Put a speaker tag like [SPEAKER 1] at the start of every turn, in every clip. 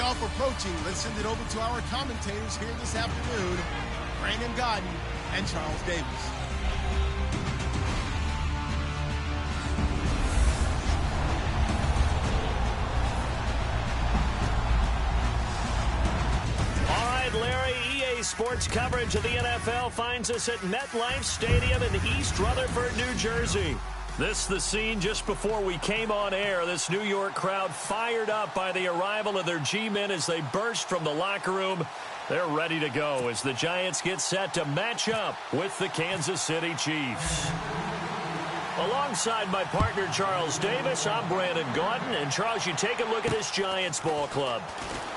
[SPEAKER 1] Kickoff approaching. Let's send it over to our commentators here this afternoon, Brandon Godden and Charles Davis.
[SPEAKER 2] All right, Larry, EA Sports coverage of the NFL finds us at MetLife Stadium in East Rutherford, New Jersey. This is the scene just before we came on air. This New York crowd fired up by the arrival of their G-men as they burst from the locker room. They're ready to go as the Giants get set to match up with the Kansas City Chiefs. Alongside my partner, Charles Davis, I'm Brandon Gaudin. And, Charles, you take a look at this Giants ball club.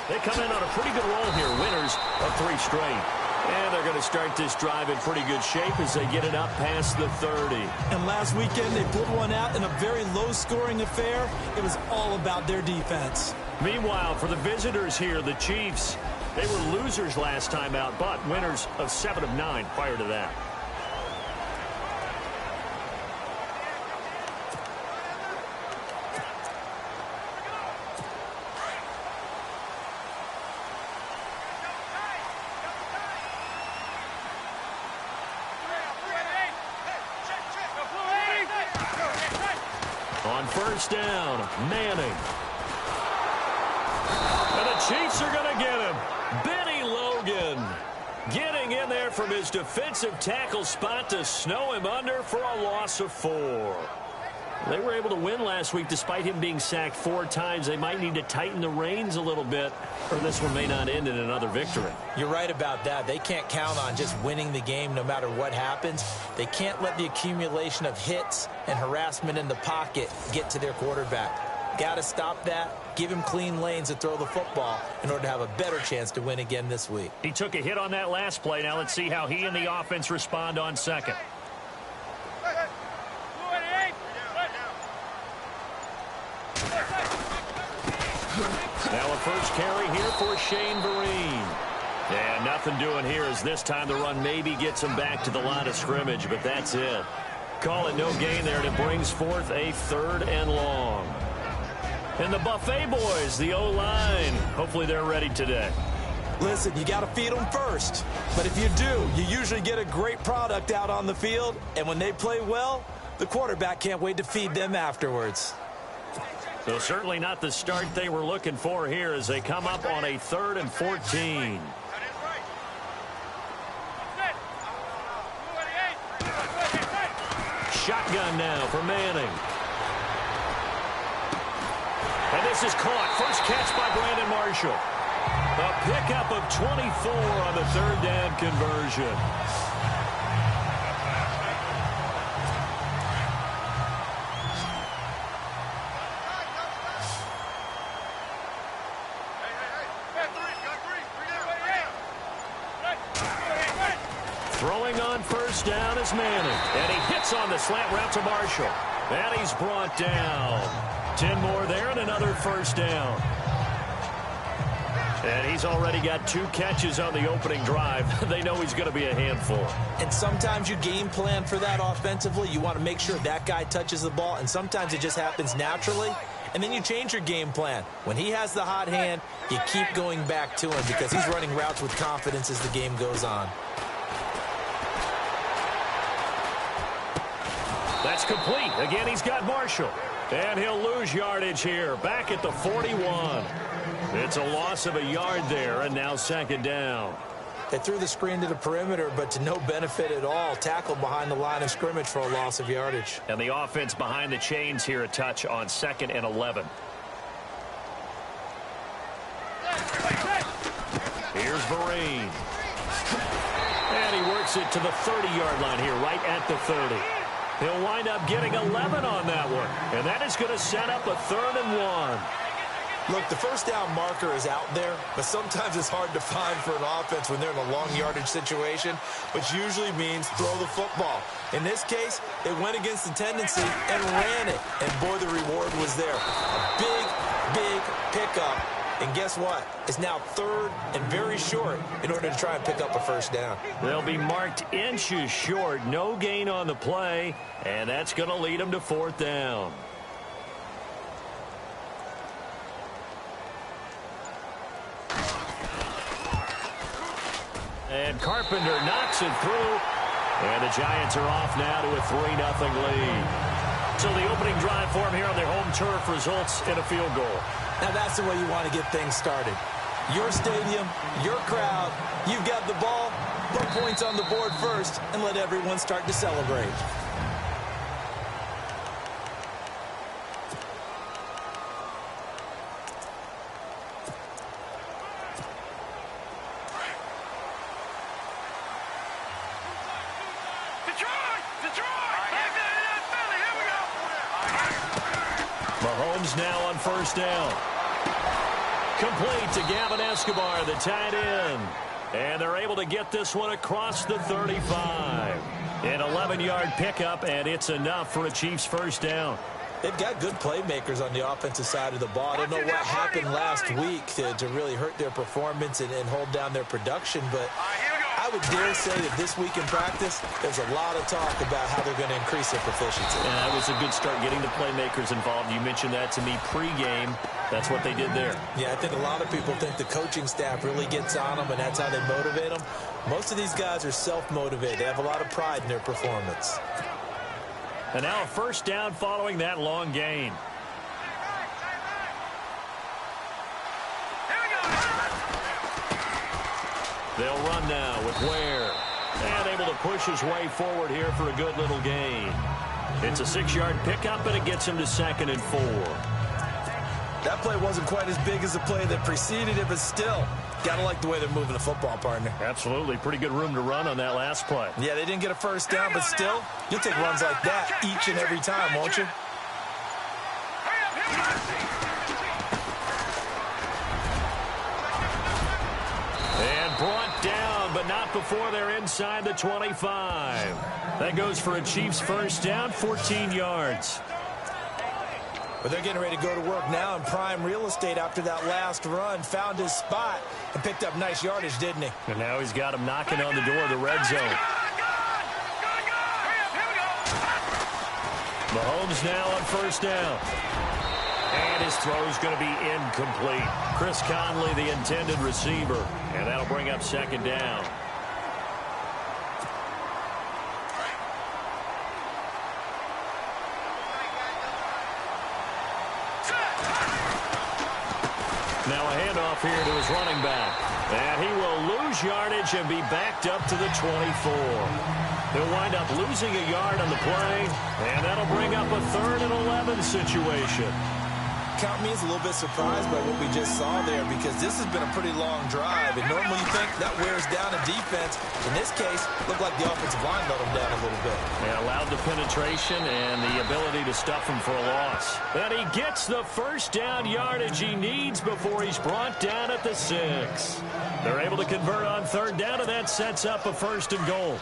[SPEAKER 2] They come in on a pretty good roll here, winners of 3 straight. And they're going to start this drive in pretty good shape as they get it up past the 30.
[SPEAKER 3] And last weekend, they pulled one out in a very low-scoring affair. It was all about their defense.
[SPEAKER 2] Meanwhile, for the visitors here, the Chiefs, they were losers last time out, but winners of 7 of 9 prior to that. On first down, Manning. And the Chiefs are going to get him. Benny Logan getting in there from his defensive tackle spot to snow him under for a loss of 4. They were able to win last week despite him being sacked 4 times. They might need to tighten the reins a little bit, or this one may not end in another victory.
[SPEAKER 4] You're right about that. They can't count on just winning the game no matter what happens. They can't let the accumulation of hits and harassment in the pocket get to their quarterback. Got to stop that, give him clean lanes to throw the football in order to have a better chance to win again this week.
[SPEAKER 2] He took a hit on that last play. Now let's see how he and the offense respond on second. Now a first carry here for Shane Vereen. And nothing doing here as this time the run maybe gets him back to the line of scrimmage, but that's it. Call it no gain there, and it brings forth a 3rd and long. And the Buffet boys, the O-line, hopefully they're ready today.
[SPEAKER 3] Listen, you got to feed them first. But if you do, you usually get a great product out on the field. And when they play well, the quarterback can't wait to feed them afterwards.
[SPEAKER 2] So certainly not the start they were looking for here as they come up on a 3rd and 14. Shotgun now for Manning. And this is caught. First catch by Brandon Marshall. A pickup of 24 on the 3rd down conversion. Throwing on first down is Manning. And he hits on the slant route to Marshall. And he's brought down. 10 more there and another first down. And he's already got 2 catches on the opening drive. They know he's going to be a handful.
[SPEAKER 4] And sometimes you game plan for that offensively. You want to make sure that guy touches the ball. And sometimes it just happens naturally. And then you change your game plan. When he has the hot hand, you keep going back to him because he's running routes with confidence as the game goes on.
[SPEAKER 2] That's complete. Again, he's got Marshall. And he'll lose yardage here. Back at the 41. It's a loss of a yard there, and now 2nd down.
[SPEAKER 4] They threw the screen to the perimeter, but to no benefit at all. Tackled behind the line of scrimmage for a loss of yardage.
[SPEAKER 2] And the offense behind the chains here a touch on 2nd and 11. Here's Vereen. And he works it to the 30-yard line here, right at the 30. He'll wind up getting 11 on that one. And that is going to set up a 3rd and 1.
[SPEAKER 4] Look, the first down marker is out there, but sometimes it's hard to find for an offense when they're in a long yardage situation, which usually means throw the football. In this case, they went against the tendency and ran it. And, boy, the reward was there. A big, big pickup. And guess what? It's now 3rd and very short in order to try and pick up a first down.
[SPEAKER 2] They'll be marked inches short. No gain on the play, and that's going to lead them to 4th down. And Carpenter knocks it through. And the Giants are off now to a 3-0 lead. So the opening drive for them here on their home turf results in a field goal.
[SPEAKER 3] Now that's the way you want to get things started. Your stadium, your crowd, you've got the ball, put points on the board first, and let everyone start to celebrate.
[SPEAKER 2] Mahomes now on first down. Complete to Gavin Escobar, the tight end. And they're able to get this one across the 35. An 11-yard pickup, and it's enough for a Chiefs first down.
[SPEAKER 3] They've got good playmakers on the offensive side of the ball. I don't know what happened last week to really hurt their performance and hold down their production, but I would dare say that this week in practice, there's a lot of talk about how they're going to increase their proficiency.
[SPEAKER 2] And that was a good start getting the playmakers involved. You mentioned that to me pregame. That's what they did there. Yeah, I think a lot of people think the coaching staff really gets on them, and that's how they motivate them. Most of these guys are self-motivated. They have a lot of pride in their performance. And now a first down following that long gain. They'll run now with Ware. And able to push his way forward here for a good little gain. It's a 6-yard pickup, and it gets him to 2nd and 4.
[SPEAKER 3] That play wasn't quite as big as the play that preceded it, but still, got to like the way they're moving the football, partner.
[SPEAKER 2] Absolutely. Pretty good room to run on that last play.
[SPEAKER 3] Yeah, they didn't get a first down, but still, you'll take runs like that each and every time, won't you?
[SPEAKER 2] And brought down, but not before they're inside the 25. That goes for a Chiefs first down, 14 yards.
[SPEAKER 3] But they're getting ready to go to work now in prime real estate after that last run. Found his spot and picked up nice yardage, didn't he?
[SPEAKER 2] And now he's got him knocking on the door of the red zone. Mahomes now on first down. And his throw is going to be incomplete. Chris Conley, the intended receiver. And that'll bring up 2nd down. Now a handoff here to his running back. And he will lose yardage and be backed up to the 24. He'll wind up losing a yard on the play. And that'll bring up a 3rd and 11 situation.
[SPEAKER 3] Count me as a little bit surprised by what we just saw there, because this has been a pretty long drive. And normally you think that wears down a defense. In this case, looked like the offensive line let them down a little bit.
[SPEAKER 2] And allowed the penetration and the ability to stuff him for a loss. And he gets the first down yardage he needs before he's brought down at the 6. They're able to convert on 3rd down, and that sets up a 1st and goal.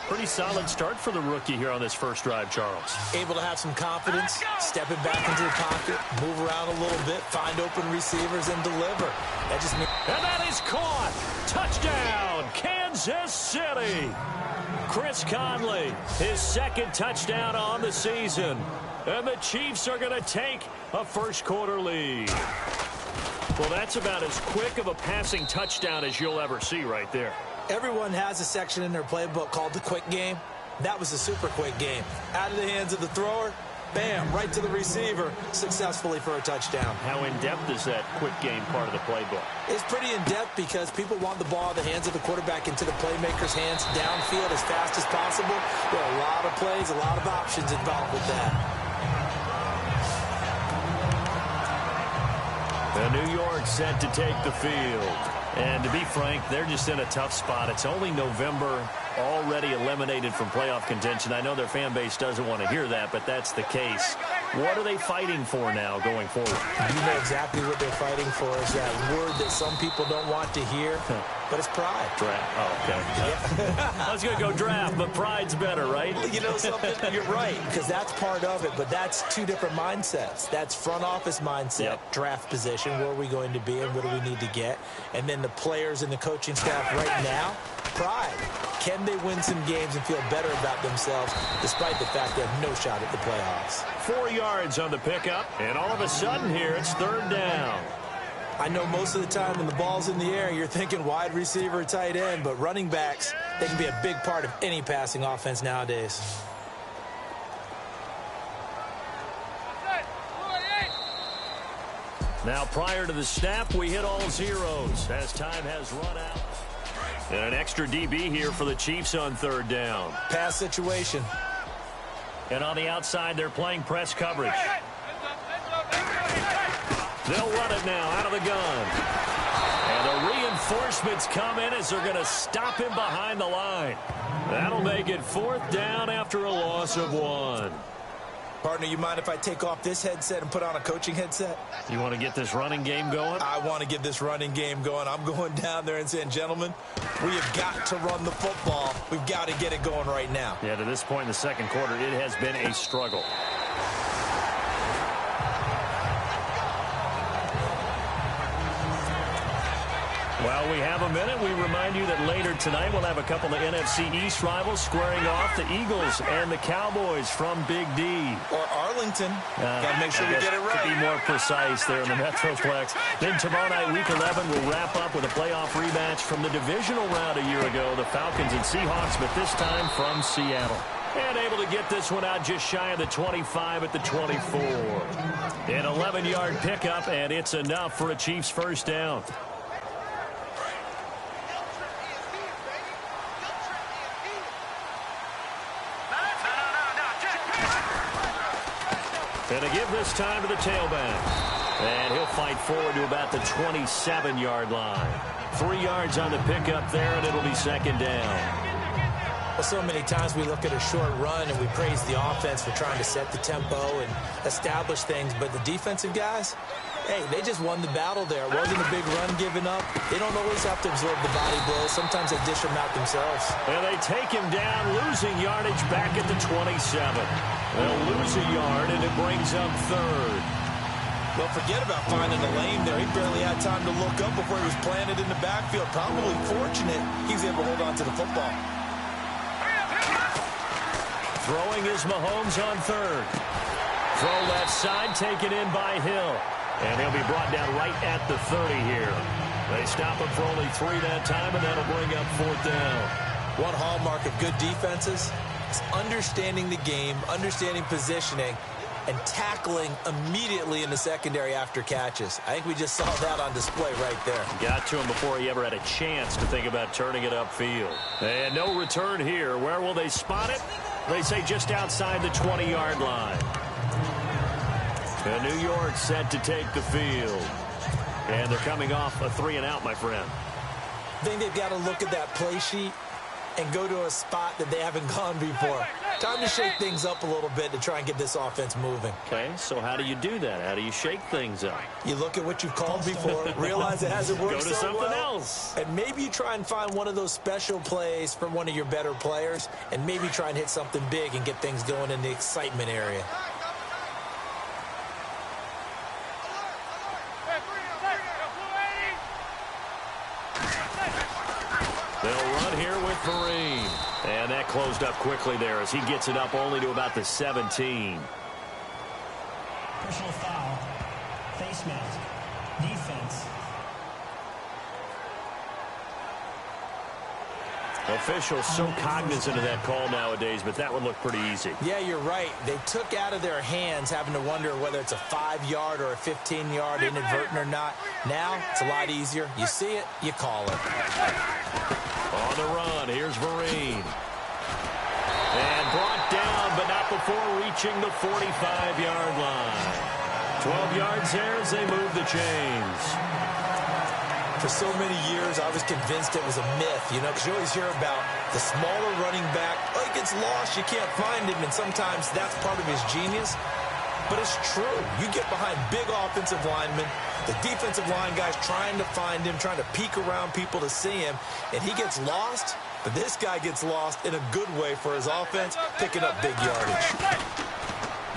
[SPEAKER 2] Pretty solid start for the rookie here on this first drive, Charles.
[SPEAKER 3] Able to have some confidence, stepping back into the pocket, move around a little bit, find open receivers, and deliver. That just means...
[SPEAKER 2] And that is caught. Touchdown, Kansas City. Chris Conley, his 2nd touchdown on the season. And the Chiefs are going to take a first-quarter lead. Well, that's about as quick of a passing touchdown as you'll ever see right there.
[SPEAKER 3] Everyone has a section in their playbook called the quick game. That was a super quick game. Out of the hands of the thrower, bam, right to the receiver, successfully for a touchdown.
[SPEAKER 2] How in-depth is that quick game part of the playbook?
[SPEAKER 3] It's pretty in-depth because people want the ball in the hands of the quarterback into the playmaker's hands downfield as fast as possible. There are a lot of plays, a lot of options involved with that.
[SPEAKER 2] New York set to take the field. And to be frank, they're just in a tough spot. It's only November, already eliminated from playoff contention. I know their fan base doesn't want to hear that, but that's the case. What are they fighting for now going forward?
[SPEAKER 3] You know exactly what they're fighting for is that word that some people don't want to hear, but it's pride.
[SPEAKER 2] Draft. Oh, okay. Yeah. I was going to go draft, but pride's better, right?
[SPEAKER 3] You know something? You're right, because that's part of it, but that's two different mindsets. That's front office mindset, draft position, where are we going to be and what do we need to get? And then the players and the coaching staff right now, pride. Can they win some games and feel better about themselves despite the fact they have no shot at the playoffs?
[SPEAKER 2] 4 yards on the pickup, and all of a sudden here it's 3rd down.
[SPEAKER 3] I know most of the time when the ball's in the air, you're thinking wide receiver, tight end, but running backs, they can be a big part of any passing offense nowadays.
[SPEAKER 2] Now, prior to the snap, we hit all zeros as time has run out. And an extra DB here for the Chiefs on third down.
[SPEAKER 3] Pass situation.
[SPEAKER 2] And on the outside, they're playing press coverage. They'll run it now out of the gun. And the reinforcements come in as they're going to stop him behind the line. That'll make it 4th down after a loss of 1.
[SPEAKER 3] Partner, you mind if I take off this headset and put on a coaching headset?
[SPEAKER 2] You want to get this running game going?
[SPEAKER 3] I want to get this running game going. I'm going down there and saying, gentlemen, we have got to run the football. We've got to get it going right now.
[SPEAKER 2] Yeah, to this point in the second quarter, it has been a struggle. While we have a minute, we remind you that later tonight we'll have a couple of NFC East rivals squaring off, the Eagles and the Cowboys from Big D.
[SPEAKER 3] Or Arlington. Got to make sure we get it right.
[SPEAKER 2] To be more precise there in the Metroplex. Then tomorrow night, Week 11, we'll wrap up with a playoff rematch from the divisional round a year ago, the Falcons and Seahawks, but this time from Seattle. And able to get this one out just shy of the 25 at the 24. An 11-yard pickup, and it's enough for a Chiefs first down. And to give this time to the tailback. And he'll fight forward to about the 27-yard line. 3 yards on the pickup there, and it'll be second down.
[SPEAKER 3] Well, so many times we look at a short run and we praise the offense for trying to set the tempo and establish things. But the defensive guys, hey, they just won the battle there. It wasn't a big run given up. They don't always have to absorb the body blows. Sometimes they dish them out themselves.
[SPEAKER 2] And they take him down, losing yardage back at the 27. They'll lose a yard, and it brings up third.
[SPEAKER 3] Well, forget about finding a lane there. He barely had time to look up before he was planted in the backfield. Probably fortunate he was able to hold on to the football.
[SPEAKER 2] Throwing is Mahomes on third. Throw left side, taken in by Hill. And he'll be brought down right at the 30 here. They stop him for only 3 that time, and that'll bring up 4th down.
[SPEAKER 3] One hallmark of good defenses is understanding the game, understanding positioning, and tackling immediately in the secondary after catches. I think we just saw that on display right there.
[SPEAKER 2] Got to him before he ever had a chance to think about turning it upfield. And no return here. Where will they spot it? They say just outside the 20-yard line. And New York set to take the field. And they're coming off a 3-and-out, my friend.
[SPEAKER 3] I think they've got to look at that play sheet and go to a spot that they haven't gone before. Time to shake things up a little bit to try and get this offense moving.
[SPEAKER 2] Okay, so how do you do that? How do you shake things up?
[SPEAKER 3] You look at what you've called before, realize it hasn't worked
[SPEAKER 2] Go to
[SPEAKER 3] so
[SPEAKER 2] something
[SPEAKER 3] well,
[SPEAKER 2] else.
[SPEAKER 3] and maybe you try and find one of those special plays from one of your better players, and maybe try and hit something big and get things going in the excitement area.
[SPEAKER 2] They'll run here with Vereen. And that closed up quickly there as he gets it up only to about the 17.
[SPEAKER 5] Personal foul. Face mask. Defense.
[SPEAKER 2] Officials so cognizant of that call nowadays, but that would look pretty easy.
[SPEAKER 3] Yeah, you're right. They took out of their hands having to wonder whether it's a 5-yard or a 15-yard inadvertent or not. Now, it's a lot easier. You see it, you call it.
[SPEAKER 2] On the run, here's Vereen. And brought down, but not before reaching the 45-yard line. 12 yards there as they move the chains.
[SPEAKER 3] For so many years, I was convinced it was a myth, you know, because you always hear about the smaller running back. Oh, he gets lost, you can't find him, and sometimes that's part of his genius. But it's true. You get behind big offensive linemen, the defensive line guys trying to find him, trying to peek around people to see him, and he gets lost. But this guy gets lost in a good way for his offense, picking up big yardage.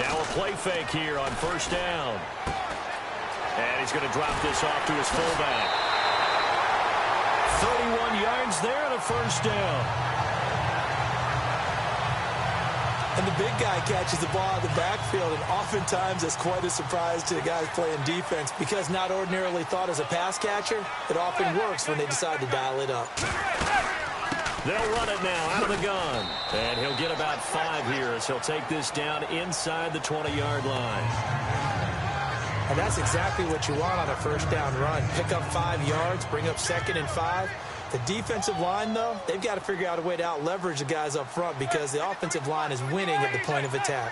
[SPEAKER 2] Now a play fake here on first down. And he's going to drop this off to his fullback. 31 yards there and a first down.
[SPEAKER 3] And the big guy catches the ball in the backfield, and oftentimes it's quite a surprise to the guys playing defense because not ordinarily thought as a pass catcher, it often works when they decide to dial it up.
[SPEAKER 2] They'll run it now out of the gun. And he'll get about 5 here as he'll take this down inside the 20-yard line.
[SPEAKER 3] And that's exactly what you want on a first down run. Pick up 5 yards, bring up 2nd and 5. The defensive line, though, they've got to figure out a way to out-leverage the guys up front because the offensive line is winning at the point of attack.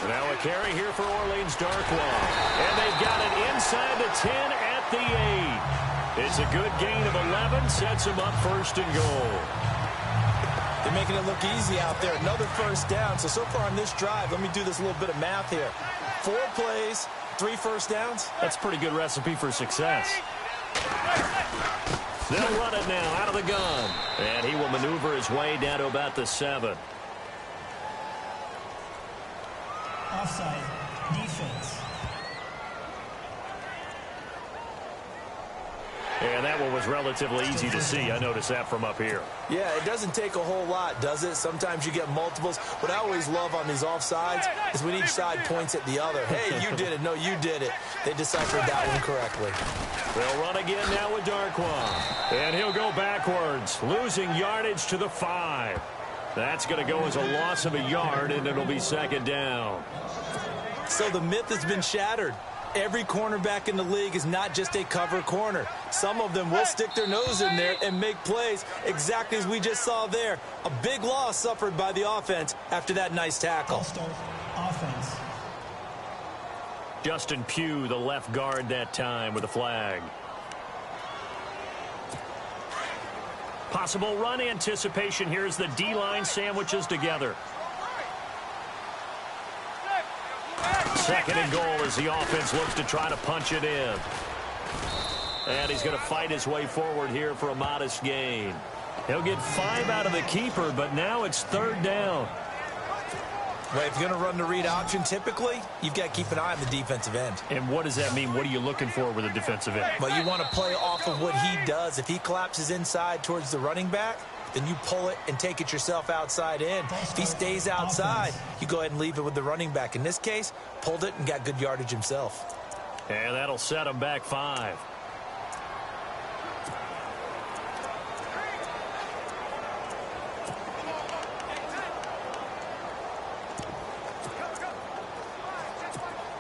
[SPEAKER 2] Now a carry here for Orleans Darkwa. And they've got it inside the 10 at the 8. It's a good gain of 11, sets them up 1st and goal.
[SPEAKER 3] They're making it look easy out there. Another first down. So far on this drive, let me do this little bit of math here. 4 plays, 3 first downs.
[SPEAKER 2] That's a pretty good recipe for success. They'll run it now out of the gun. And he will maneuver his way down to about the 7.
[SPEAKER 5] Offside. Defense.
[SPEAKER 2] And that one was relatively easy to see. I noticed that from up here.
[SPEAKER 3] Yeah, it doesn't take a whole lot, does it? Sometimes you get multiples. What I always love on these offsides is when each side points at the other. Hey, you did it. No, you did it. They deciphered that one correctly.
[SPEAKER 2] They'll run again now with Darkwa. And he'll go backwards, losing yardage to the 5. That's going to go as a loss of a yard, and it'll be 2nd down.
[SPEAKER 3] So the myth has been shattered. Every cornerback in the league is not just a cover corner. Some of them will stick their nose in there and make plays exactly as we just saw there. A big loss suffered by the offense after that nice tackle.
[SPEAKER 5] Offense.
[SPEAKER 2] Justin Pugh, the left guard that time with a flag. Possible run anticipation. Here's the D-line sandwiches together. 2nd and goal as the offense looks to try to punch it in. And he's going to fight his way forward here for a modest gain. He'll get 5 out of the keeper, but now it's 3rd down.
[SPEAKER 3] Well, if you're going to run the read option, typically, you've got to keep an eye on the defensive end.
[SPEAKER 2] And what does that mean? What are you looking for with a defensive end?
[SPEAKER 3] Well, you want to play off of what he does. If he collapses inside towards the running back, then you pull it and take it yourself outside in. If he stays outside, you go ahead and leave it with the running back. In this case, pulled it and got good yardage himself.
[SPEAKER 2] And that'll set him back 5.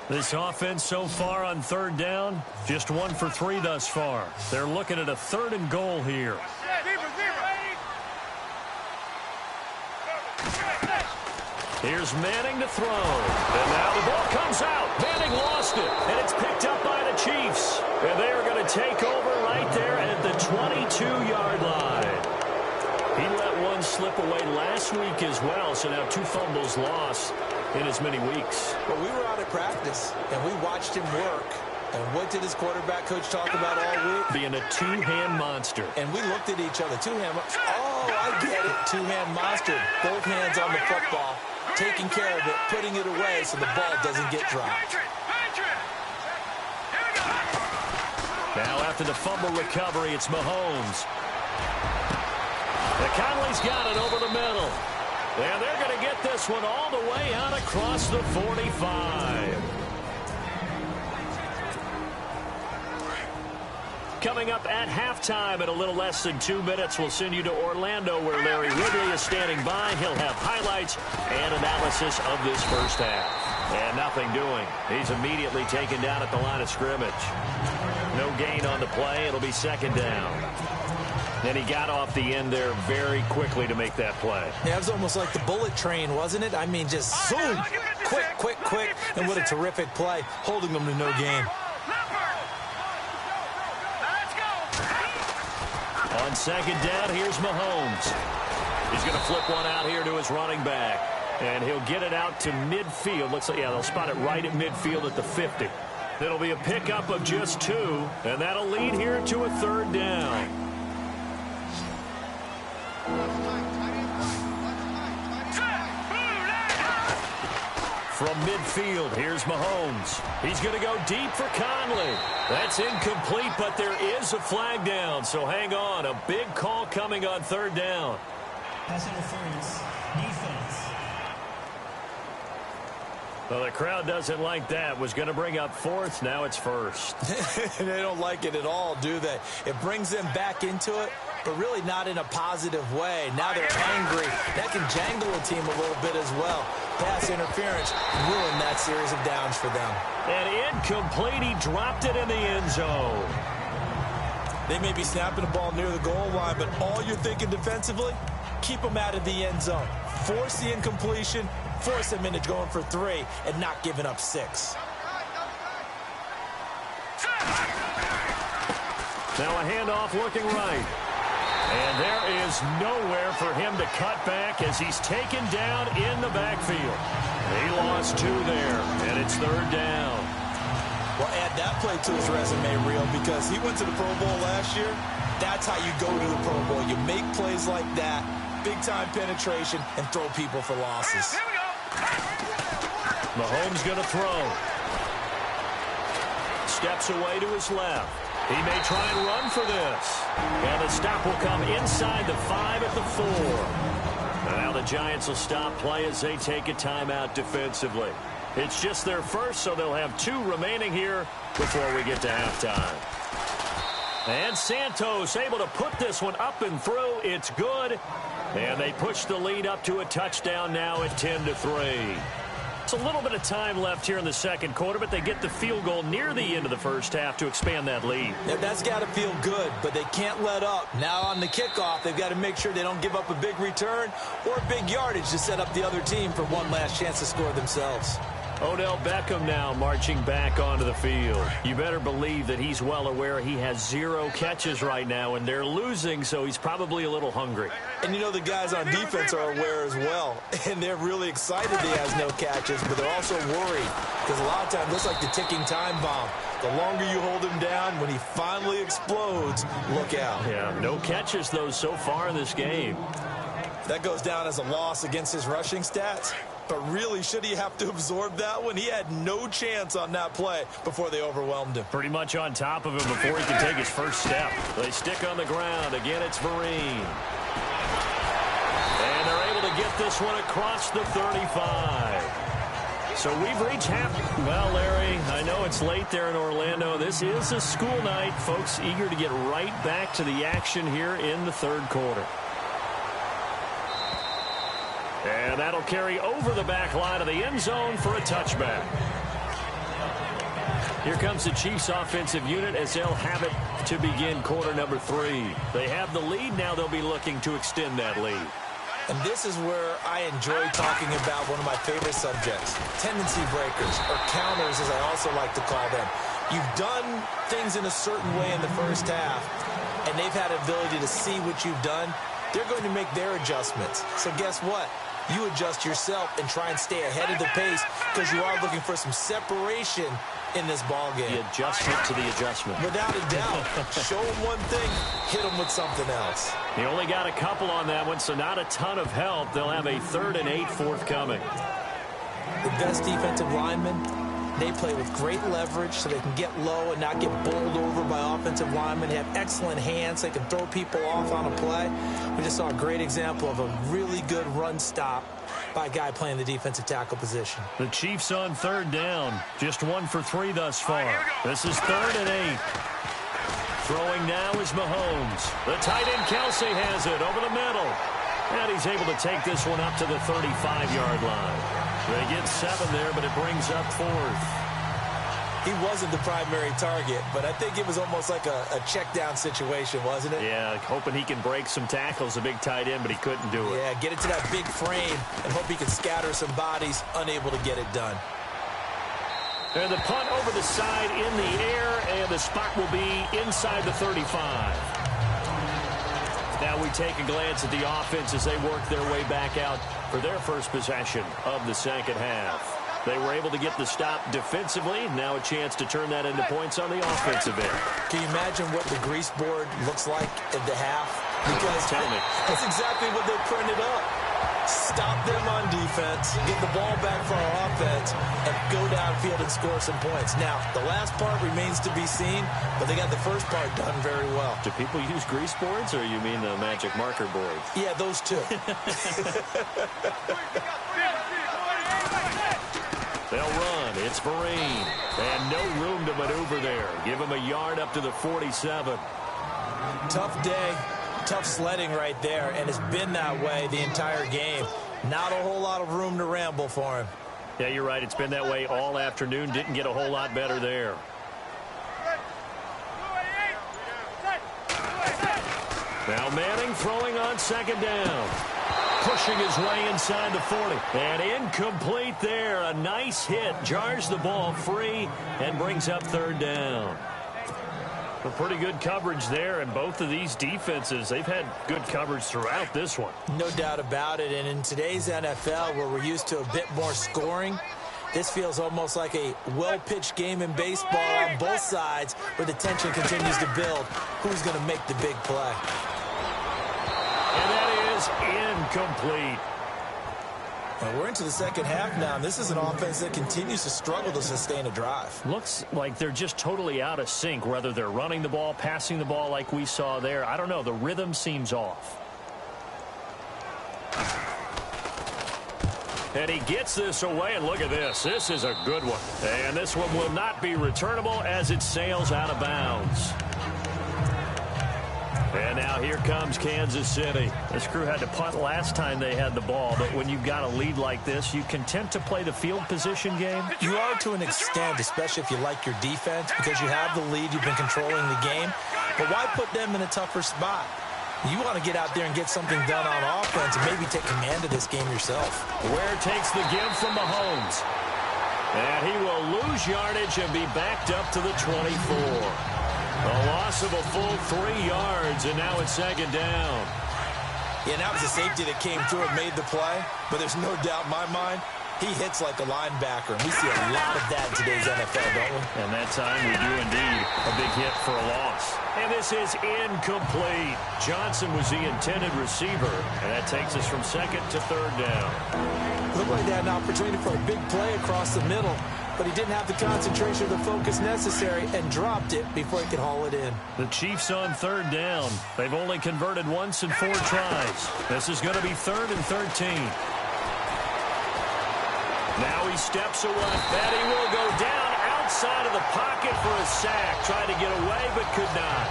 [SPEAKER 2] This offense so far on 3rd down, just 1 for 3 thus far. They're looking at a 3rd and goal here. Here's Manning to throw. And now the ball comes out. Manning lost it. And it's picked up by the Chiefs. And they are going to take over right there at the 22-yard line. He let one slip away last week as well. So now 2 fumbles lost in as many weeks.
[SPEAKER 3] Well, we were out at practice, and we watched him work. And what did his quarterback coach talk about all week?
[SPEAKER 2] Being a 2-hand monster.
[SPEAKER 3] And we looked at each other. 2-hand monster. Oh, I get it. 2-hand monster. Both hands on the football, taking care of it, putting it away so the ball doesn't get dropped.
[SPEAKER 2] Now after the fumble recovery, it's Mahomes. The Conley's got it over the middle. And they're going to get this one all the way out across the 45. Coming up at halftime in a little less than 2 minutes, we'll send you to Orlando where Larry Ridley is standing by. He'll have highlights and analysis of this first half. And nothing doing. He's immediately taken down at the line of scrimmage. No gain on the play. It'll be 2nd down. And he got off the end there very quickly to make that play.
[SPEAKER 3] Yeah, it was almost like the bullet train, wasn't it? I mean, just zoom, quick, quick, quick. And what a terrific play, holding them to no gain.
[SPEAKER 2] On 2nd down, here's Mahomes. He's going to flip one out here to his running back. And he'll get it out to midfield. Looks like, yeah, they'll spot it right at midfield at the 50. It'll be a pickup of just 2, and that'll lead here to a 3rd down. From midfield, here's Mahomes. He's going to go deep for Conley. That's incomplete, but there is a flag down, so hang on. A big call coming on 3rd down.
[SPEAKER 5] Pass interference. Defense.
[SPEAKER 2] Well, the crowd doesn't like that. Was going to bring up fourth. Now it's first.
[SPEAKER 3] They don't like it at all, do they? It brings them back into it, but really not in a positive way. Now they're angry. That can jangle a team a little bit as well. Pass interference ruined that series of downs for them.
[SPEAKER 2] And incomplete. He dropped it in the end zone.
[SPEAKER 3] They may be snapping the ball near the goal line, but all you're thinking defensively, keep them out of the end zone. Force the incompletion, force them into going for 3, and not giving up 6.
[SPEAKER 2] Now a handoff looking right. And there is nowhere for him to cut back as he's taken down in the backfield. He lost 2 there, and it's third down.
[SPEAKER 3] Well, add that play to his resume, Real, because he went to the Pro Bowl last year. That's how you go to the Pro Bowl. You make plays like that, big-time penetration, and throw people for losses.
[SPEAKER 2] Mahomes going to throw. Steps away to his left. He may try and run for this. And the stop will come inside the 5 at the 4. And now the Giants will stop play as they take a timeout defensively. It's just their first, so they'll have 2 remaining here before we get to halftime. And Santos able to put this one up and through. It's good. And they push the lead up to a touchdown now at 10-3. It's a little bit of time left here in the second quarter, but they get the field goal near the end of the first half to expand that lead.
[SPEAKER 3] Yeah, that's got to feel good, but they can't let up. Now on the kickoff, they've got to make sure they don't give up a big return or a big yardage to set up the other team for one last chance to score themselves.
[SPEAKER 2] Odell Beckham now marching back onto the field. You better believe that he's well aware he has 0 catches right now, and they're losing, so he's probably a little hungry.
[SPEAKER 3] And you know the guys on defense are aware as well, and they're really excited he has no catches, but they're also worried because a lot of times it's like the ticking time bomb. The longer you hold him down, when he finally explodes, look out.
[SPEAKER 2] Yeah, no catches, though, so far in this game.
[SPEAKER 3] That goes down as a loss against his rushing stats. But really, should he have to absorb that one? He had no chance on that play before they overwhelmed him.
[SPEAKER 2] Pretty much on top of him before he can take his first step. They stick on the ground. Again, it's Vereen. And they're able to get this one across the 35. So we've reached half. Well, Larry, I know it's late there in Orlando. This is a school night. Folks eager to get right back to the action here in the third quarter. And that'll carry over the back line of the end zone for a touchback. Here comes the Chiefs offensive unit as they'll have it to begin quarter number 3. They have the lead. Now they'll be looking to extend that lead.
[SPEAKER 3] And this is where I enjoy talking about one of my favorite subjects, tendency breakers, or counters as I also like to call them. You've done things in a certain way in the first half, and they've had the ability to see what you've done. They're going to make their adjustments. So guess what? You adjust yourself and try and stay ahead of the pace because you are looking for some separation in this ball game.
[SPEAKER 2] The adjustment to the adjustment.
[SPEAKER 3] Without a doubt. Show them one thing, hit them with something else.
[SPEAKER 2] He only got a couple on that one, so not a ton of help. They'll have a 3rd and 8 forthcoming.
[SPEAKER 3] The best defensive linemen, they play with great leverage so they can get low and not get bowled over by offensive linemen. They have excellent hands. They can throw people off on a play. We just saw a great example of a really good run stop by a guy playing the defensive tackle position.
[SPEAKER 2] The Chiefs on 3rd down. Just 1 for 3 thus far. This is 3rd and 8. Throwing now is Mahomes. The tight end Kelsey has it over the middle. And he's able to take this one up to the 35-yard line. They get 7 there, but it brings up 4th.
[SPEAKER 3] He wasn't the primary target, but I think it was almost like a check-down situation, wasn't it?
[SPEAKER 2] Yeah, hoping he can break some tackles, a big tight end, but he couldn't do it.
[SPEAKER 3] Yeah, get it to that big frame and hope he can scatter some bodies, unable to get it done.
[SPEAKER 2] And the punt over the side in the air, and the spot will be inside the 35. Now we take a glance at the offense as they work their way back out for their first possession of the second half. They were able to get the stop defensively. Now a chance to turn that into points on the offensive end.
[SPEAKER 3] Can you imagine what the grease board looks like at the half? Because
[SPEAKER 2] Tell me.
[SPEAKER 3] that's exactly what they printed up. stop them on defense, get the ball back for our offense, and go downfield and score some points. Now, the last part remains to be seen, but they got the first part done very well.
[SPEAKER 2] Do people use grease boards, or you mean the magic marker boards?
[SPEAKER 3] Yeah, those two.
[SPEAKER 2] They'll run. It's Vereen. And no room to maneuver there. Give him a yard up to the 47.
[SPEAKER 3] Tough day. Tough sledding right there, and it's been that way the entire game. Not a whole lot of room to ramble for him.
[SPEAKER 2] Yeah, you're right. It's been that way all afternoon. Didn't get a whole lot better there. Now Manning throwing on second down. Pushing his way inside the 40. And incomplete there. A nice hit. Jars the ball free and brings up third down. A pretty good coverage there, and both of these defenses, they've had good coverage throughout this one.
[SPEAKER 3] No doubt about it, and in today's NFL, where we're used to a bit more scoring, this feels almost like a well-pitched game in baseball on both sides, where the tension continues to build. Who's going to make the big play?
[SPEAKER 2] And that is incomplete.
[SPEAKER 3] And we're into the second half now, and this is an offense that continues to struggle to sustain a drive.
[SPEAKER 2] Looks like they're just totally out of sync, whether they're running the ball, passing the ball like we saw there. I don't know. The rhythm seems off. And he gets this away, and look at this. This is a good one. And this one will not be returnable as it sails out of bounds. And now here comes Kansas City. This crew had to punt last time they had the ball, but when you've got a lead like this, you content to play the field position game?
[SPEAKER 3] You are to an extent, especially if you like your defense, because you have the lead, you've been controlling the game. But why put them in a tougher spot? You want to get out there and get something done on offense and maybe take command of this game yourself.
[SPEAKER 2] Ware takes the give from Mahomes. And he will lose yardage and be backed up to the 24. A loss of a full 3 yards, and now it's second down.
[SPEAKER 3] Yeah, that was a safety that came through and made the play, but there's no doubt in my mind, he hits like a linebacker, and we see a lot of that in today's NFL, don't we?
[SPEAKER 2] And that time we do indeed. A big hit for a loss. And this is incomplete. Johnson was the intended receiver, and that takes us from second to third down.
[SPEAKER 3] Looked like they had an opportunity for a big play across the middle, but he didn't have the concentration or the focus necessary and dropped it before he could haul it in.
[SPEAKER 2] The Chiefs on third down. They've only converted once in 4 tries. This is going to be 3rd and 13. Now he steps away. And he will go down outside of the pocket for a sack. Tried to get away, but could not.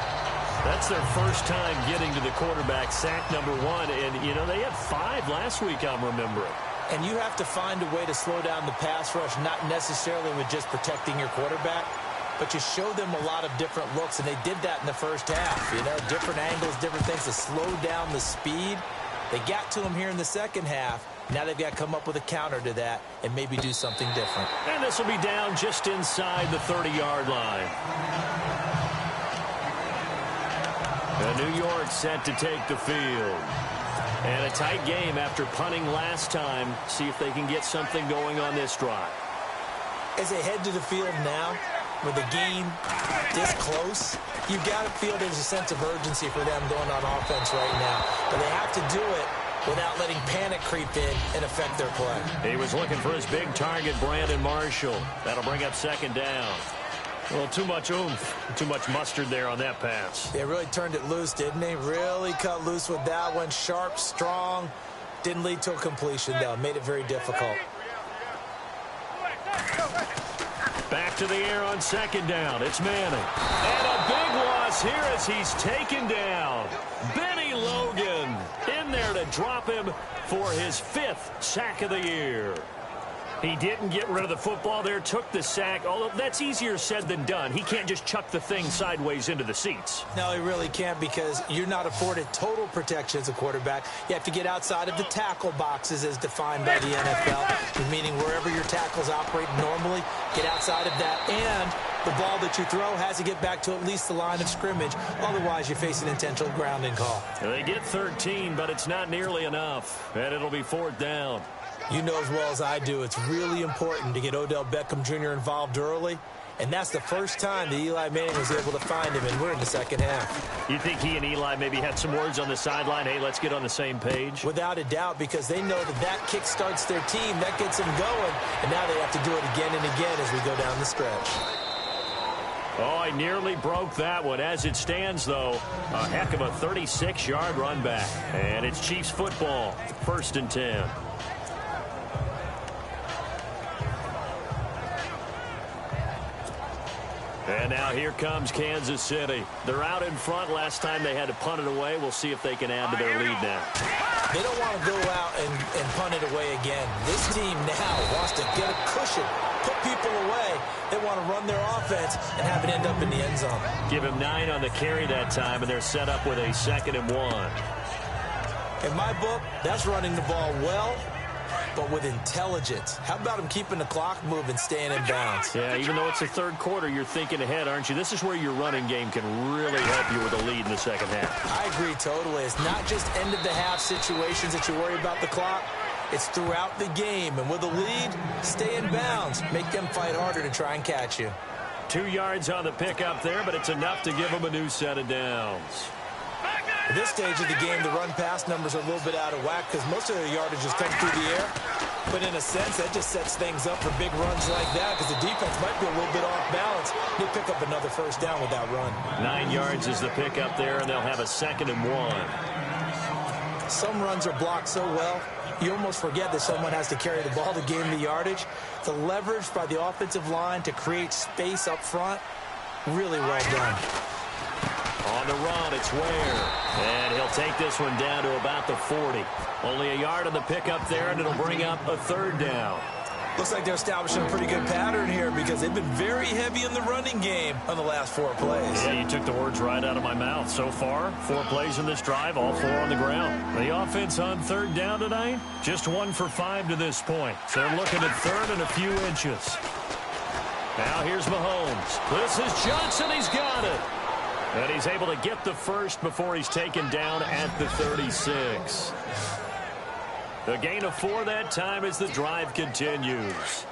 [SPEAKER 2] That's their first time getting to the quarterback, sack number 1. And, you know, they had 5 last week, I'm remembering.
[SPEAKER 3] And you have to find a way to slow down the pass rush, not necessarily with just protecting your quarterback, but you show them a lot of different looks, and they did that in the first half. You know, different angles, different things to slow down the speed. They got to him here in the second half. Now they've got to come up with a counter to that and maybe do something different.
[SPEAKER 2] And this will be down just inside the 30-yard line. New York set to take the field. And a tight game after punting last time. See if they can get something going on this drive.
[SPEAKER 3] As they head to the field now, with the game this close, you've got to feel there's a sense of urgency for them going on offense right now. But they have to do it without letting panic creep in and affect their play.
[SPEAKER 2] He was looking for his big target, Brandon Marshall. That'll bring up second down. Well, too much oomph, too much mustard there on that pass.
[SPEAKER 3] They really turned it loose, didn't they? Really cut loose with that one. Sharp, strong. Didn't lead to a completion, though. Made it very difficult.
[SPEAKER 2] Back to the air on second down. It's Manning. And a big loss here as he's taken down. Benny Logan in there to drop him for his 5th sack of the year. He didn't get rid of the football there, took the sack, although that's easier said than done. He can't just chuck the thing sideways into the seats.
[SPEAKER 3] No, he really can't, because you're not afforded total protection as a quarterback. You have to get outside of the tackle boxes as defined by the NFL, meaning wherever your tackles operate normally, get outside of that, and the ball that you throw has to get back to at least the line of scrimmage. Otherwise, you face an intentional grounding call.
[SPEAKER 2] They get 13, but it's not nearly enough, and it'll be 4th down.
[SPEAKER 3] You know as well as I do, it's really important to get Odell Beckham Jr. involved early And that's the first time that Eli Manning was able to find him, and we're in the second half.
[SPEAKER 2] You think he and Eli maybe had some words on the sideline? Hey, let's get on the same page?
[SPEAKER 3] Without a doubt, because they know that kick starts their team. That gets them going, and now they have to do it again and again as we go down the stretch.
[SPEAKER 2] Oh, I nearly broke that one. As it stands, though, a heck of a 36-yard run back. And it's Chiefs football, 1st and 10. And now here comes Kansas City. They're out in front. Last time they had to punt it away. We'll see if they can add to their lead now.
[SPEAKER 3] They don't want to go out and punt it away again. This team now wants to get a cushion, put people away. They want to run their offense and have it end up in the end zone.
[SPEAKER 2] Give him 9 on the carry that time, and they're set up with a 2nd and 1.
[SPEAKER 3] In my book, that's running the ball well, but with intelligence. How about him keeping the clock moving, staying in bounds?
[SPEAKER 2] Yeah, even though it's the 3rd quarter, you're thinking ahead, aren't you? This is where your running game can really help you with a lead in the second half.
[SPEAKER 3] I agree totally. It's not just end-of-the-half situations that you worry about the clock. It's throughout the game. And with a lead, stay in bounds. Make them fight harder to try and catch you.
[SPEAKER 2] 2 yards on the pickup there, but it's enough to give them a new set of downs.
[SPEAKER 3] At this stage of the game, the run-pass numbers are a little bit out of whack because most of their yardage has come through the air. But in a sense, that just sets things up for big runs like that because the defense might be a little bit off balance. They pick up another 1st down with that run.
[SPEAKER 2] 9 yards is the pickup there, and they'll have a 2nd and 1.
[SPEAKER 3] Some runs are blocked so well, you almost forget that someone has to carry the ball to gain the yardage. The leverage by the offensive line to create space up front, really well done.
[SPEAKER 2] On the run, it's Ware. And he'll take this one down to about the 40. Only a yard on the pickup there, and it'll bring up a 3rd down.
[SPEAKER 3] Looks like they're establishing a pretty good pattern here because they've been very heavy in the running game on the last 4 plays.
[SPEAKER 2] Yeah, you took the words right out of my mouth. So far, 4 plays in this drive, all 4 on the ground. The offense on 3rd down tonight, just 1 for 5 to this point. So they're looking at 3rd and a few inches. Now here's Mahomes. This is Johnson. He's got it. And he's able to get the 1st before he's taken down at the 36. A gain of 4 that time as the drive continues.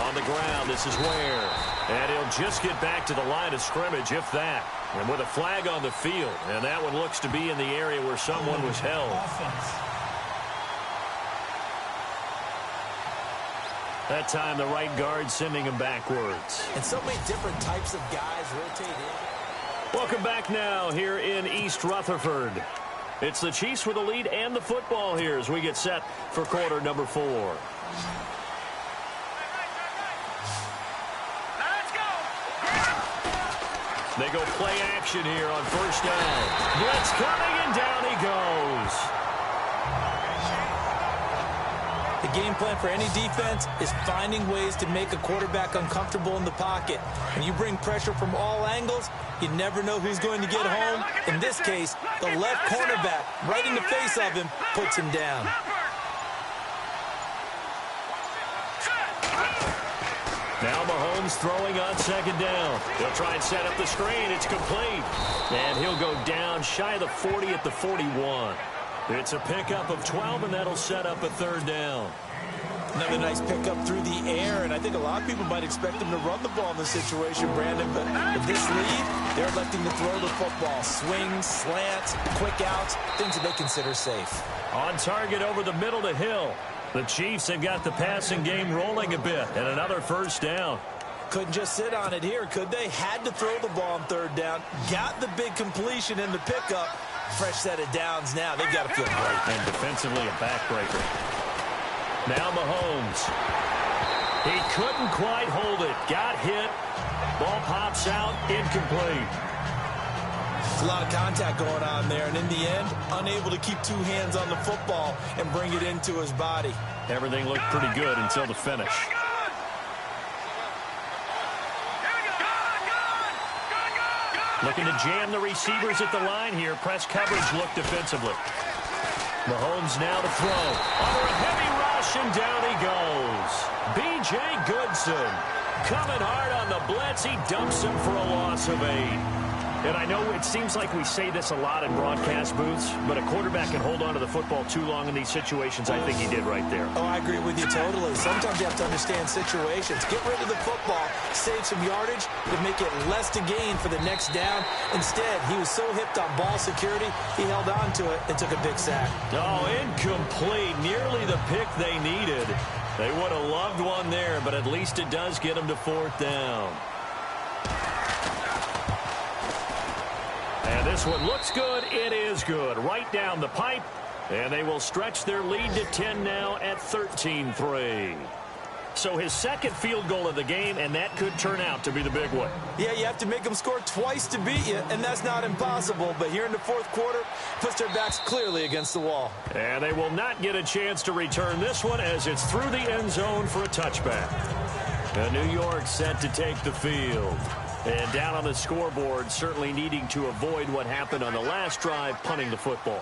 [SPEAKER 2] On the ground, this is Ware. And he'll just get back to the line of scrimmage, if that. And with a flag on the field. And that one looks to be in the area where someone was held. That time, the right guard sending him backwards.
[SPEAKER 3] And so many different types of guys rotate in.
[SPEAKER 2] Welcome back now here in East Rutherford. It's the Chiefs with the lead and the football here as we get set for quarter number 4. They go play action here on 1st down. Blitz coming, and down he goes.
[SPEAKER 3] The game plan for any defense is finding ways to make a quarterback uncomfortable in the pocket. When you bring pressure from all angles, you never know who's going to get home. In this case, the left cornerback, right in the face of him, puts him down.
[SPEAKER 2] Now Mahomes throwing on 2nd down. He'll try and set up the screen. It's complete. And he'll go down shy of the 40 at the 41. It's a pickup of 12, and that'll set up a 3rd down.
[SPEAKER 3] Another nice pickup through the air, and I think a lot of people might expect him to run the ball in this situation, Brandon, but with this lead, they're electing to throw the football. Swings, slants, quick outs, things that they consider safe.
[SPEAKER 2] On target over the middle to Hill. The Chiefs have got the passing game rolling a bit, and another 1st down.
[SPEAKER 3] Couldn't just sit on it here, could they? Had to throw the ball on 3rd down. Got the big completion in the pickup. Fresh set of downs now. They've got to feel great.
[SPEAKER 2] And defensively a backbreaker. Now Mahomes. He couldn't quite hold it. Got hit. Ball pops out. Incomplete.
[SPEAKER 3] There's a lot of contact going on there, and in the end, unable to keep 2 hands on the football and bring it into his body.
[SPEAKER 2] Everything looked pretty good until the finish. Looking to jam the receivers at the line here. Press coverage look defensively. Mahomes now to throw. Under a heavy rush, and down he goes. B.J. Goodson coming hard on the blitz. He dumps him for a loss of 8. And I know it seems like we say this a lot in broadcast booths, but a quarterback can hold on to the football too long in these situations. I think he did right there.
[SPEAKER 3] Oh, I agree with you totally. Sometimes you have to understand situations. Get rid of the football, save some yardage, but make it less to gain for the next down. Instead, he was so hipped on ball security, he held on to it and took a big sack.
[SPEAKER 2] Oh, incomplete. Nearly the pick they needed. They would have loved one there, but at least it does get them to 4th down. And this one looks good. It is good. Right down the pipe. And they will stretch their lead to 10 now at 13-3. So his second field goal of the game, and that could turn out to be the big one.
[SPEAKER 3] Yeah, you have to make them score twice to beat you, and that's not impossible. But here in the 4th quarter, puts their backs clearly against the wall.
[SPEAKER 2] And they will not get a chance to return this one as it's through the end zone for a touchback. And New York set to take the field. And down on the scoreboard, certainly needing to avoid what happened on the last drive, punting the football.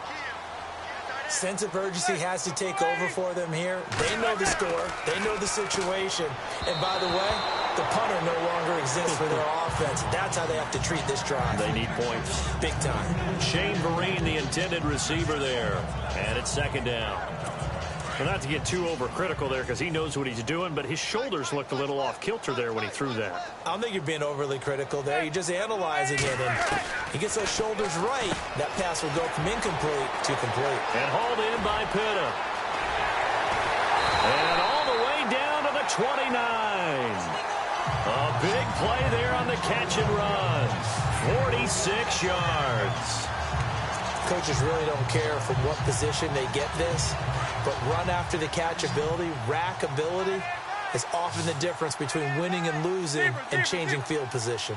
[SPEAKER 3] Sense of urgency has to take over for them here. They know the score. They know the situation. And by the way, the punter no longer exists for their offense. That's how they have to treat this drive.
[SPEAKER 2] They need points.
[SPEAKER 3] Big time.
[SPEAKER 2] Shane Vereen, the intended receiver there. And it's 2nd down. Well, not to get too overcritical there because he knows what he's doing, but his shoulders looked a little off kilter there when he threw that.
[SPEAKER 3] I don't think you're being overly critical there. You're just analyzing it, and he gets those shoulders right. That pass will go from incomplete to complete.
[SPEAKER 2] And hauled in by Pitta. And all the way down to the 29. A big play there on the catch and run. 46 yards.
[SPEAKER 3] Coaches really don't care from what position they get this, but run after the catch ability, rack ability, is often the difference between winning and losing and changing field position.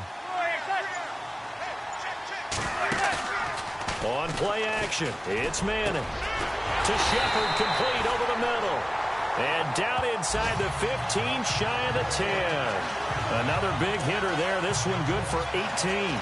[SPEAKER 2] On play action, it's Manning. To Shepard, complete over the middle. And down inside the 15, shy of the 10. Another big hitter there. This one good for 18.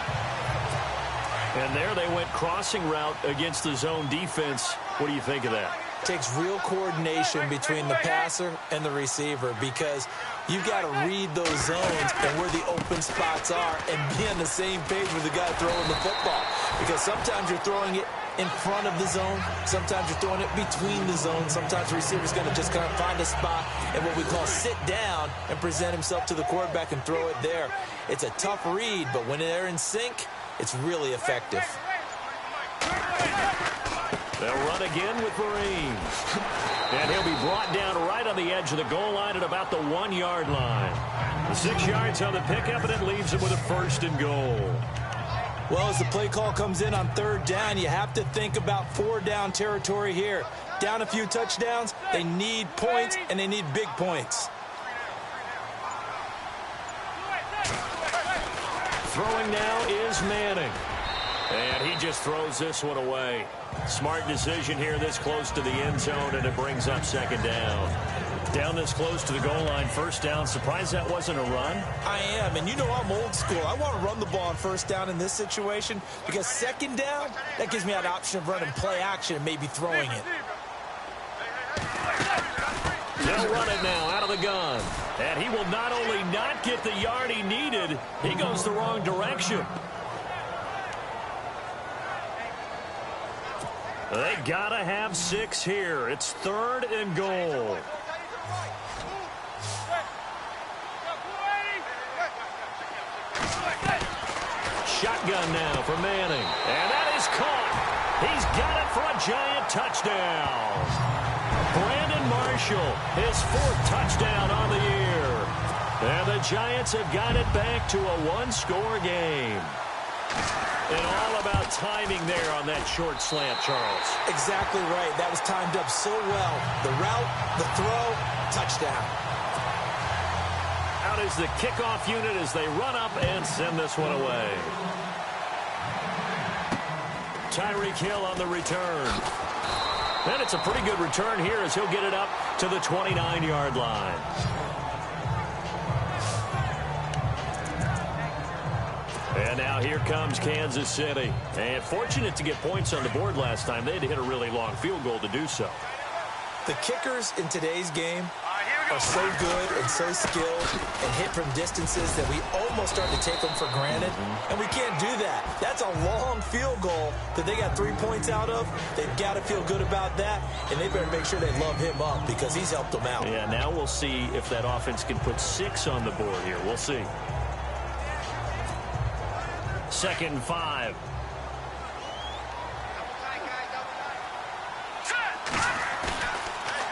[SPEAKER 2] And there they went crossing route against the zone defense. What do you think of that?
[SPEAKER 3] Takes real coordination between the passer and the receiver because you've got to read those zones and where the open spots are and be on the same page with the guy throwing the football. Because sometimes you're throwing it in front of the zone. Sometimes you're throwing it between the zones. Sometimes the receiver's going to just kind of find a spot and what we call sit down and present himself to the quarterback and throw it there. It's a tough read, but when they're in sync, it's really effective.
[SPEAKER 2] They'll run again with Vereen. And he'll be brought down right on the edge of the goal line at about the 1-yard line. The 6 yards on the pickup, and it leaves him with a 1st and goal.
[SPEAKER 3] Well, as the play call comes in on 3rd down, you have to think about 4-down territory here. Down a few touchdowns, they need points, and they need big points.
[SPEAKER 2] Throwing now is Manning. And he just throws this one away. Smart decision here this close to the end zone, and it brings up 2nd down. Down this close to the goal line, 1st down. Surprised that wasn't a run?
[SPEAKER 3] I am, and you know I'm old school. I want to run the ball on 1st down in this situation because 2nd down, that gives me an option of running play action and maybe throwing it.
[SPEAKER 2] They'll run it now out of the gun. And he will not only not get the yard he needed, he goes the wrong direction. They gotta have 6 here. It's 3rd and goal. Shotgun now for Manning. And that is caught. He's got it for a giant touchdown. Brandon Marshall, his 4th touchdown on the year. And the Giants have got it back to a 1-score game. And all about timing there on that short slant, Charles.
[SPEAKER 3] Exactly right. That was timed up so well. The route, the throw, touchdown.
[SPEAKER 2] Out is the kickoff unit as they run up and send this one away. Tyreek Hill on the return. And it's a pretty good return here as he'll get it up to the 29-yard line. And now here comes Kansas City. And fortunate to get points on the board last time. They had to hit a really long field goal to do so.
[SPEAKER 3] The kickers in today's game are so good and so skilled and hit from distances that we almost start to take them for granted, and we can't do that. That's a long field goal that they got 3 points out of. They've got to feel good about that, and they better make sure they love him up because he's helped them out.
[SPEAKER 2] Yeah, now we'll see if that offense can put 6 on the board here. We'll see. 2nd and 5.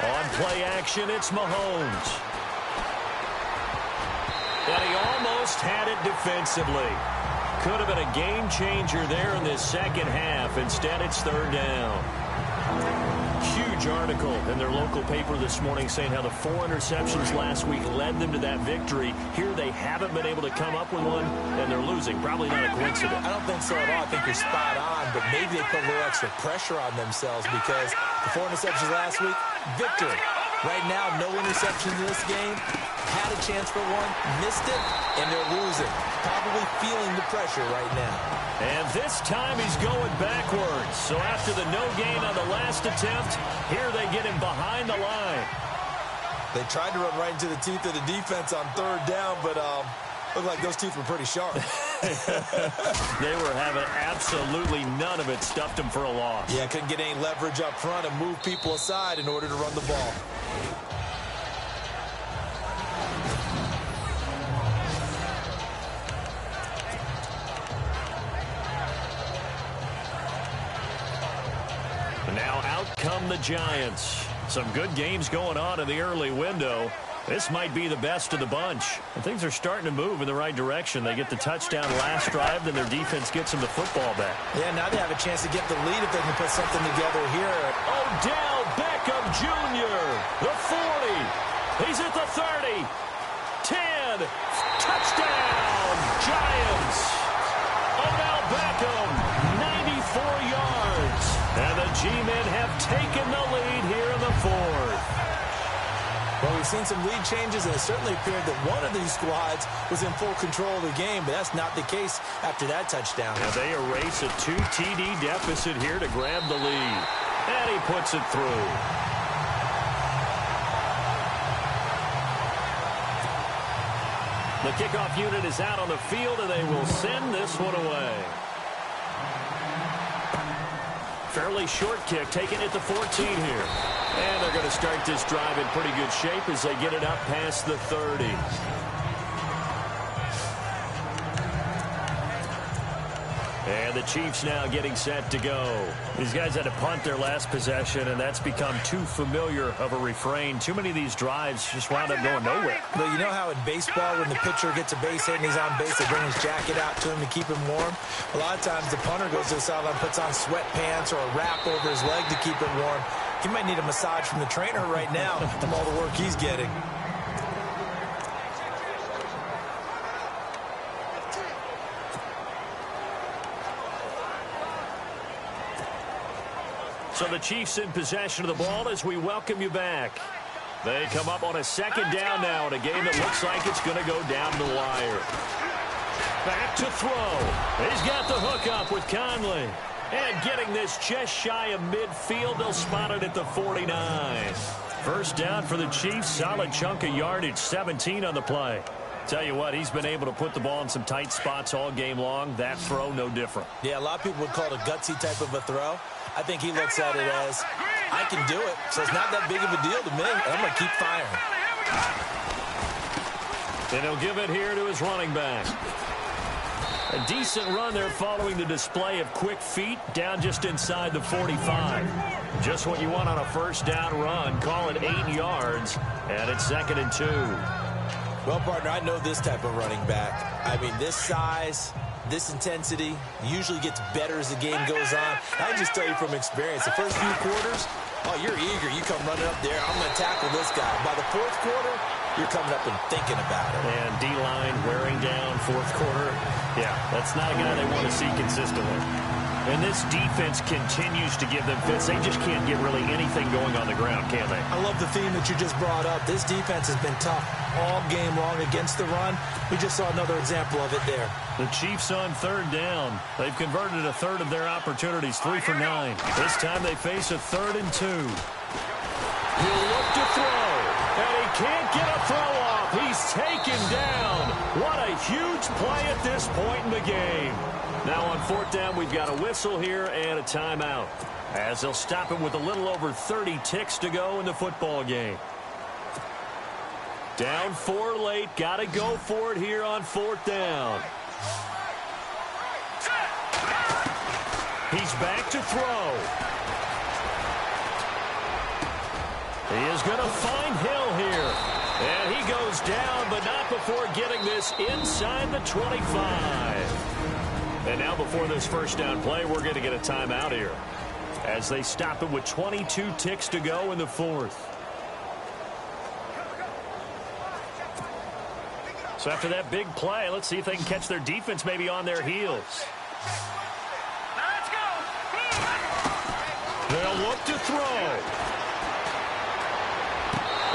[SPEAKER 2] On play action, it's Mahomes. And he almost had it defensively. Could have been a game changer there in this second half. Instead, it's 3rd down. Huge article in their local paper this morning saying how the 4 interceptions last week led them to that victory. Here they haven't been able to come up with one, and they're losing. Probably not a coincidence.
[SPEAKER 3] I don't think so at all. I think you're spot on, but maybe they put a little extra pressure on themselves because the 4 interceptions last week, victory. Right now, no interceptions in this game. Had a chance for one, missed it, and they're losing. Probably feeling the pressure right now.
[SPEAKER 2] And this time he's going backwards. So after the no gain on the last attempt, here they get him behind the line.
[SPEAKER 4] They tried to run right into the teeth of the defense on 3rd down, but looked like those teeth were pretty sharp.
[SPEAKER 2] They were having absolutely none of it. Stuffed him for a loss.
[SPEAKER 4] Yeah, couldn't get any leverage up front and move people aside in order to run the ball.
[SPEAKER 2] Now out come the Giants. Some good games going on in the early window. This might be the best of the bunch. And things are starting to move in the right direction. They get the touchdown last drive, then their defense gets them the football back.
[SPEAKER 3] Yeah, now they have a chance to get the lead if they can put something together here.
[SPEAKER 2] Odell Beckham Jr., the 40. He's at the 30. 10. Touchdown, Giants. Odell Beckham, 94 yards. And the G-men have taken the lead here in the 4th.
[SPEAKER 3] Well, we've seen some lead changes, and it certainly appeared that one of these squads was in full control of the game, but that's not the case after that touchdown.
[SPEAKER 2] And they erase a 2 TD deficit here to grab the lead. And he puts it through. The kickoff unit is out on the field, and they will send this one away. Fairly short kick, taking it to 14 here. And they're going to start this drive in pretty good shape as they get it up past the 30. And the Chiefs now getting set to go. These guys had to punt their last possession, and that's become too familiar of a refrain. Too many of these drives just wound up going nowhere.
[SPEAKER 3] But you know how in baseball, when the pitcher gets a base hit and he's on base, they bring his jacket out to him to keep him warm? A lot of times the punter goes to the sideline, puts on sweatpants or a wrap over his leg to keep it warm. He might need a massage from the trainer right now from all the work he's getting.
[SPEAKER 2] So the Chiefs in possession of the ball as we welcome you back. They come up on a 2nd down now in a game that looks like it's going to go down the wire. Back to throw. He's got the hook up with Conley. And getting this just shy of midfield, they'll spot it at the 49. 1st down for the Chiefs. Solid chunk of yardage, 17 on the play. Tell you what, he's been able to put the ball in some tight spots all game long. That throw, no different.
[SPEAKER 3] Yeah, a lot of people would call it a gutsy type of a throw. I think he looks at it as, I can do it, so it's not that big of a deal to me, and I'm going to keep firing.
[SPEAKER 2] And he'll give it here to his running back. A decent run there following the display of quick feet down just inside the 45. Just what you want on a 1st down run. Call it 8 yards, and it's 2nd and 2.
[SPEAKER 3] Well, partner, I know this type of running back. I mean, this size, this intensity usually gets better as the game goes on. I can just tell you from experience, the first few quarters, oh, you're eager. You come running up there. I'm going to tackle this guy. By the 4th quarter, you're coming up and thinking about it.
[SPEAKER 2] And D-line wearing down 4th quarter. Yeah, that's not a guy they want to see consistently. And this defense continues to give them fits. They just can't get really anything going on the ground, can they?
[SPEAKER 3] I love the theme that you just brought up. This defense has been tough all game long against the run. We just saw another example of it there.
[SPEAKER 2] The Chiefs on 3rd down. They've converted a 1/3 of their opportunities, 3 for 9. This time they face a 3rd and 2. He'll look to throw. And he can't get a throw off. He's taken down. What a huge play at this point in the game. Now on 4th down, we've got a whistle here and a timeout, as they'll stop it with a little over 30 ticks to go in the football game. Down 4 late. Got to go for it here on 4th down. He's back to throw. He is going to find Hill here. And he goes down, but not before getting this inside the 25. And now before this first down play, we're going to get a timeout here, as they stop it with 22 ticks to go in the 4th. So after that big play, let's see if they can catch their defense maybe on their heels. They'll look to throw.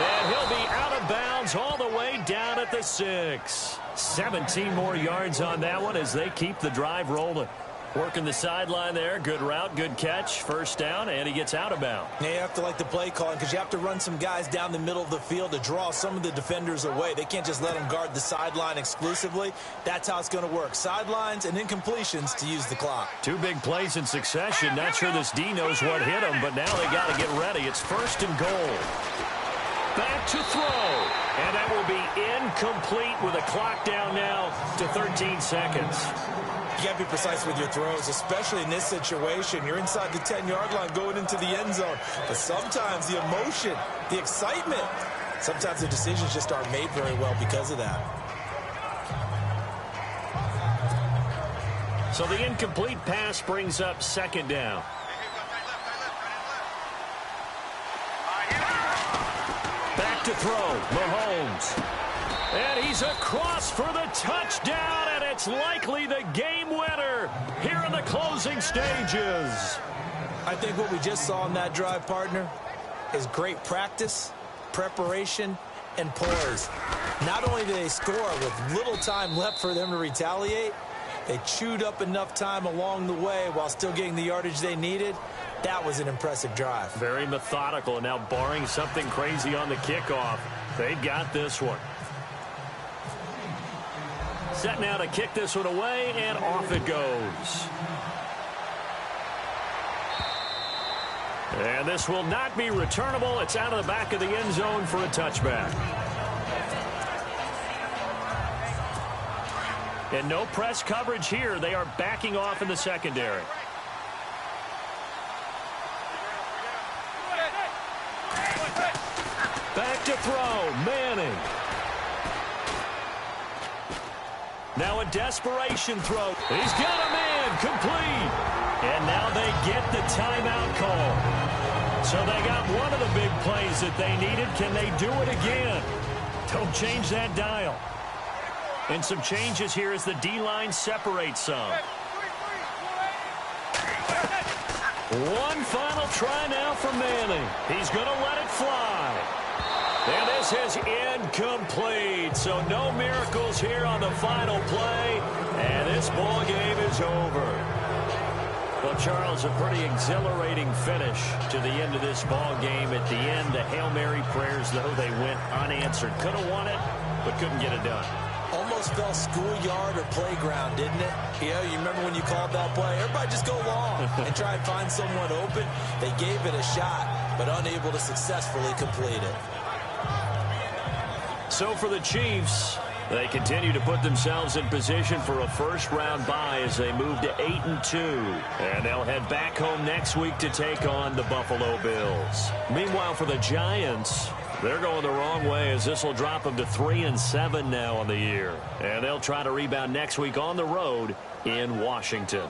[SPEAKER 2] And he'll be out of bounds all the way down at the 6. 17 more yards on that one as they keep the drive rolling. Working the sideline there. Good route, good catch. First down, and he gets out of bounds.
[SPEAKER 3] Yeah, you have to like the play calling, because you have to run some guys down the middle of the field to draw some of the defenders away. They can't just let them guard the sideline exclusively. That's how it's going to work. Sidelines and incompletions to use the clock.
[SPEAKER 2] 2 big plays in succession. Not sure this D knows what hit him, but now they got to get ready. It's 1st and goal. Back to throw. And that will be incomplete with a clock down now to 13 seconds.
[SPEAKER 3] You got to be precise with your throws, especially in this situation. You're inside the 10-yard line going into the end zone. But sometimes the emotion, the excitement, sometimes the decisions just aren't made very well because of that.
[SPEAKER 2] So the incomplete pass brings up 2nd down. Back to throw, Mahomes. And he's across for the touchdown, and it's likely the game winner here in the closing stages.
[SPEAKER 3] I think what we just saw in that drive, partner, is great practice, preparation, and poise. Not only did they score with little time left for them to retaliate, they chewed up enough time along the way while still getting the yardage they needed. That was an impressive drive.
[SPEAKER 2] Very methodical, and now barring something crazy on the kickoff, they got this one. Set now to kick this one away, and off it goes. And this will not be returnable. It's out of the back of the end zone for a touchback. And no press coverage here. They are backing off in the secondary. Back to throw, Manning. Now a desperation throw. He's got a man, complete. And now they get the timeout call. So they got one of the big plays that they needed. Can they do it again? Don't change that dial. And some changes here as the D-line separates some. One final try now for Manning. He's going to let it fly. And this is incomplete. So no miracles here on the final play. And this ball game is over. Well, Charles, a pretty exhilarating finish to the end of this ball game. At the end, the Hail Mary prayers, though, they went unanswered. Could have won it, but couldn't get it done.
[SPEAKER 3] Almost felt schoolyard or playground, didn't it? Yeah, you remember when you called that play? Everybody just go long and try and find someone open. They gave it a shot, but unable to successfully complete it.
[SPEAKER 2] So for the Chiefs, they continue to put themselves in position for a first-round bye as they move to 8-2. And they'll head back home next week to take on the Buffalo Bills. Meanwhile, for the Giants, they're going the wrong way as this will drop them to 3-7 now on the year. And they'll try to rebound next week on the road in Washington.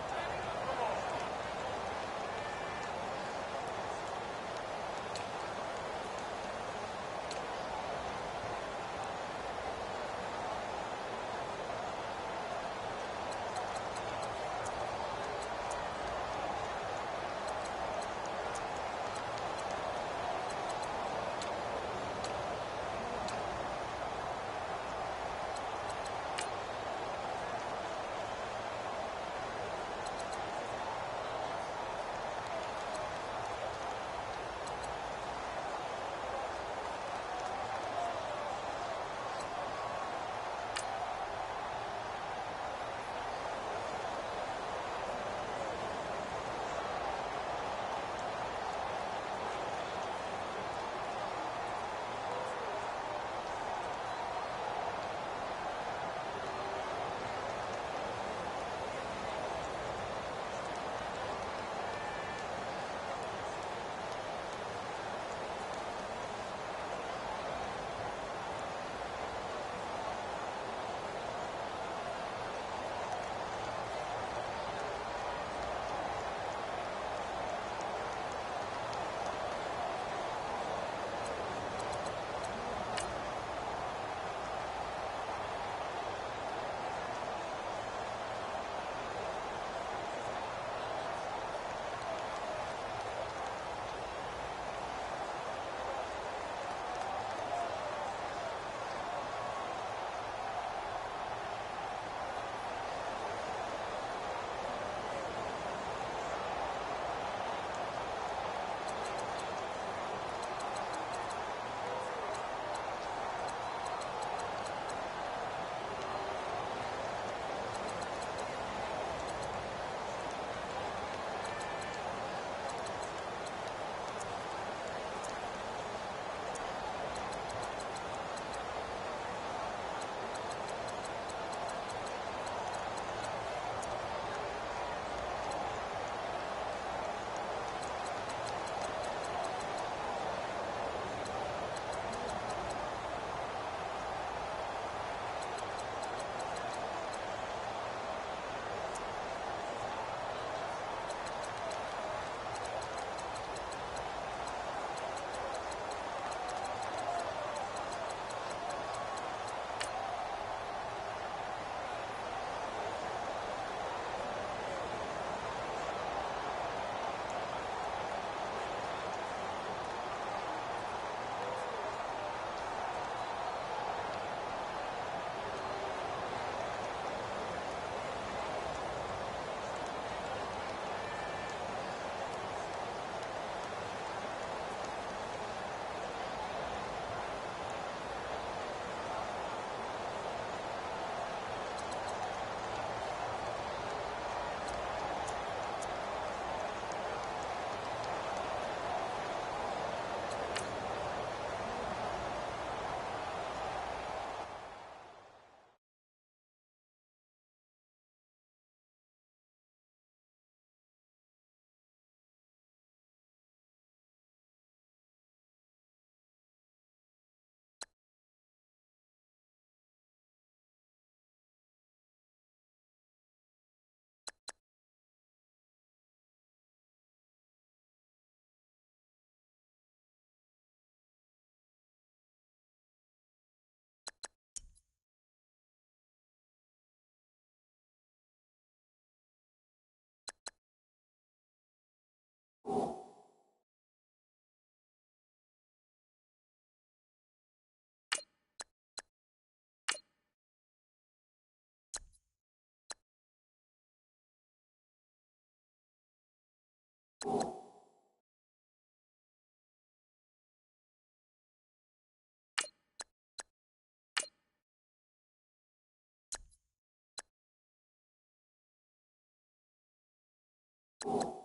[SPEAKER 6] you.